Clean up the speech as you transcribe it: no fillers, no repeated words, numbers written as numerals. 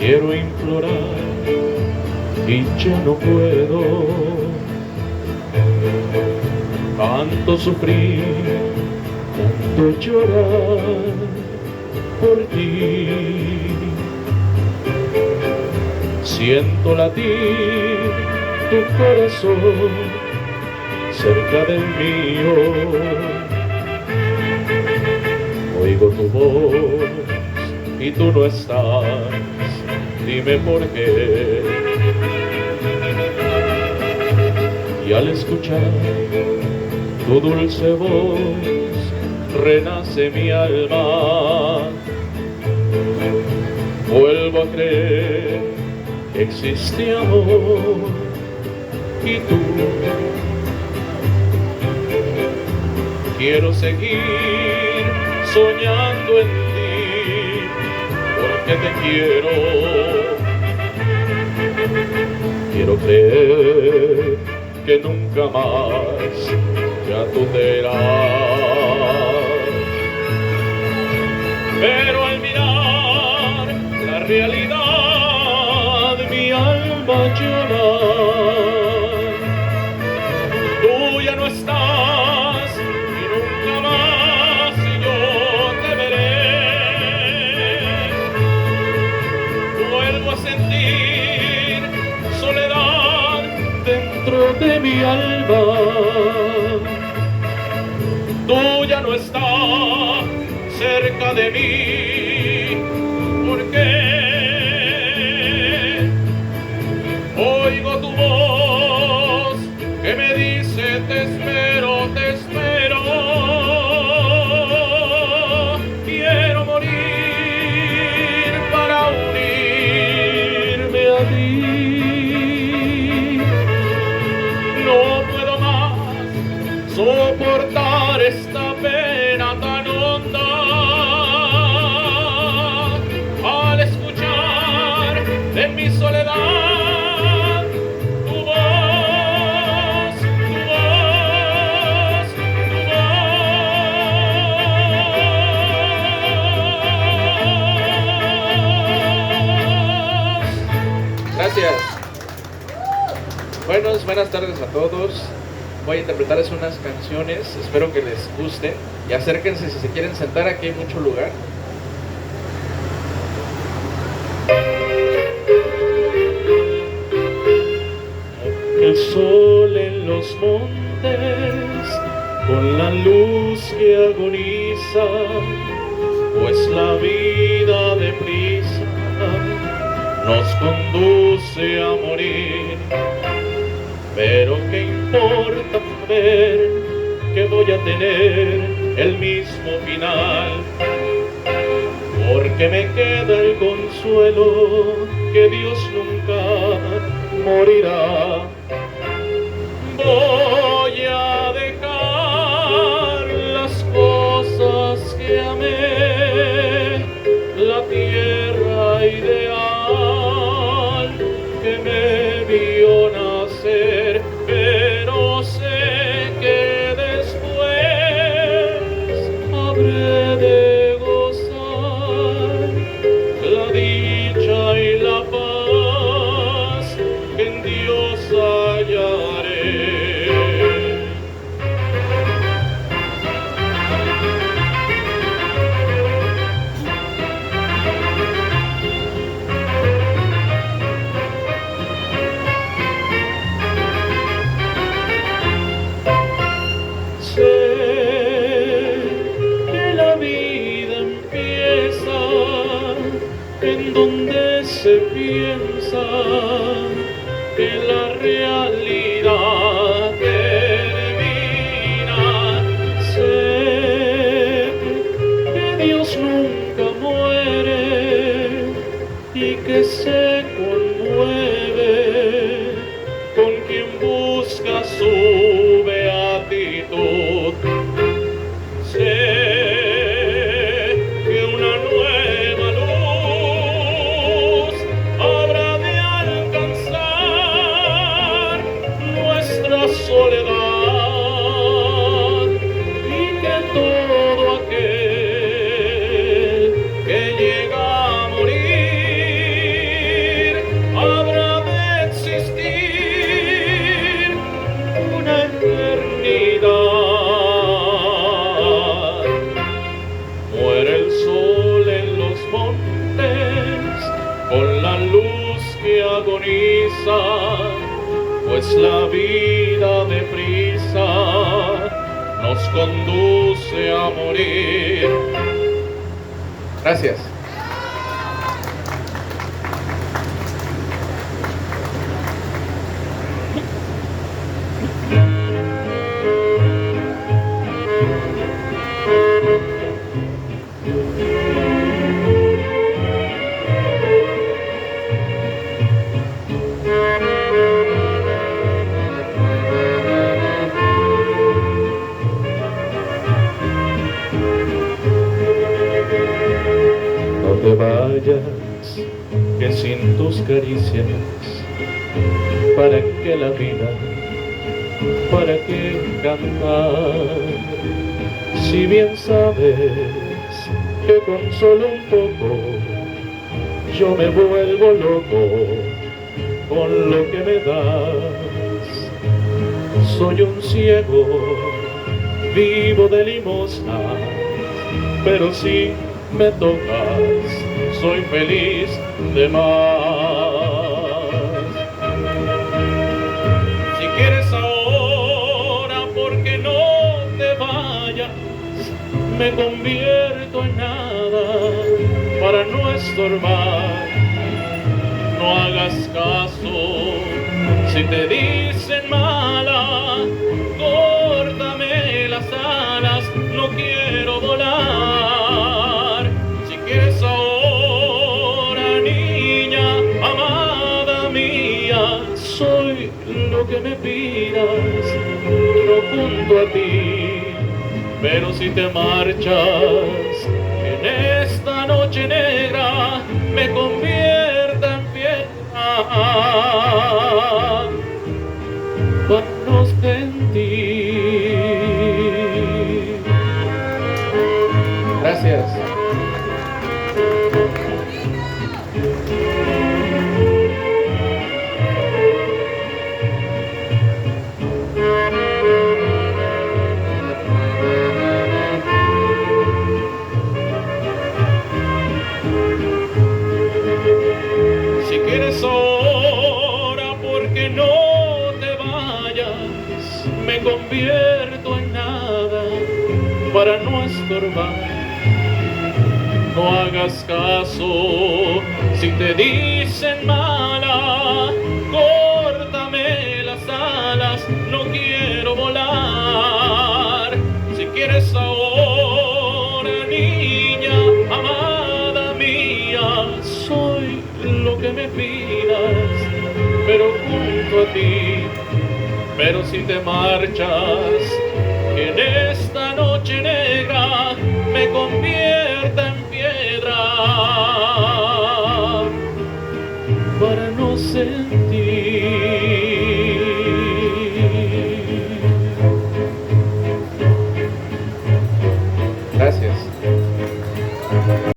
quiero implorar y ya no puedo. Tanto sufrir, tanto llorar por ti. Siento latir tu corazón cerca del mío. Oigo tu voz y tú no estás, dime por qué. Y al escuchar tu dulce voz, renace mi alma. Vuelvo a creer que existe amor y tú. Quiero seguir soñando en ti, porque te quiero. Quiero creer que nunca más ya tú te irás. Pero al mirar la realidad, mi alma llora. Tú ya no estás y nunca más yo te veré. Vuelvo a sentir soledad dentro de mi alma. Tú ya no estás cerca de mí, porque oigo tu voz que me dice te espero, te espero. Quiero morir para unirme a ti. No puedo más soportar esta pena tan honda. Al escuchar en mi soledad tu voz, tu voz, tu voz. Gracias. Buenas tardes a todos. Voy a interpretarles unas canciones, espero que les guste y acérquense si se quieren sentar, aquí hay mucho lugar. El sol en los montes, con la luz que agoniza, pues la vida deprisa nos conduce a morir. Pero qué importa ver que voy a tener el mismo final, porque me queda el consuelo que Dios nunca morirá. Voy a dejar las cosas que amé, la tierra ideal que me vio nacer, pero sé que después habré de gozar la dicha y la paz que en Dios hallaré. En donde se piensa que la realidad termina. Sé que Dios nunca muere y que se conmueve con quien busca su beatitud. Sé que una nueva luz habrá de alcanzar agoniza, pues la vida deprisa nos conduce a morir. Gracias. No te vayas, que sin tus caricias, ¿para qué la vida? ¿Para qué cantar? Si bien sabes que con solo un poco yo me vuelvo loco con lo que me das. Soy un ciego, vivo de limosna, pero si me tocas, soy feliz de más. Si quieres ahora, porque no te vayas, me convierto en nada para no estorbar. No hagas caso si te dicen mala, córtame las alas, no quiero volar. Si quieres ahora, niña, amada mía, soy lo que me pidas, no junto a ti. Pero si te marchas, en esta noche negra me convierta en piedra para no sentir. Gracias. Si quieres ahora, porque no te vayas, me convierto en nada para no estorbar. No hagas caso si te dicen mala, córtame las alas, no quiero volar. Si quieres ahora, niña, amada mía, soy lo que me pidas, pero junto a ti. Pero si te marchas, que en esta noche negra me convierta en piedra para no sentir. Gracias.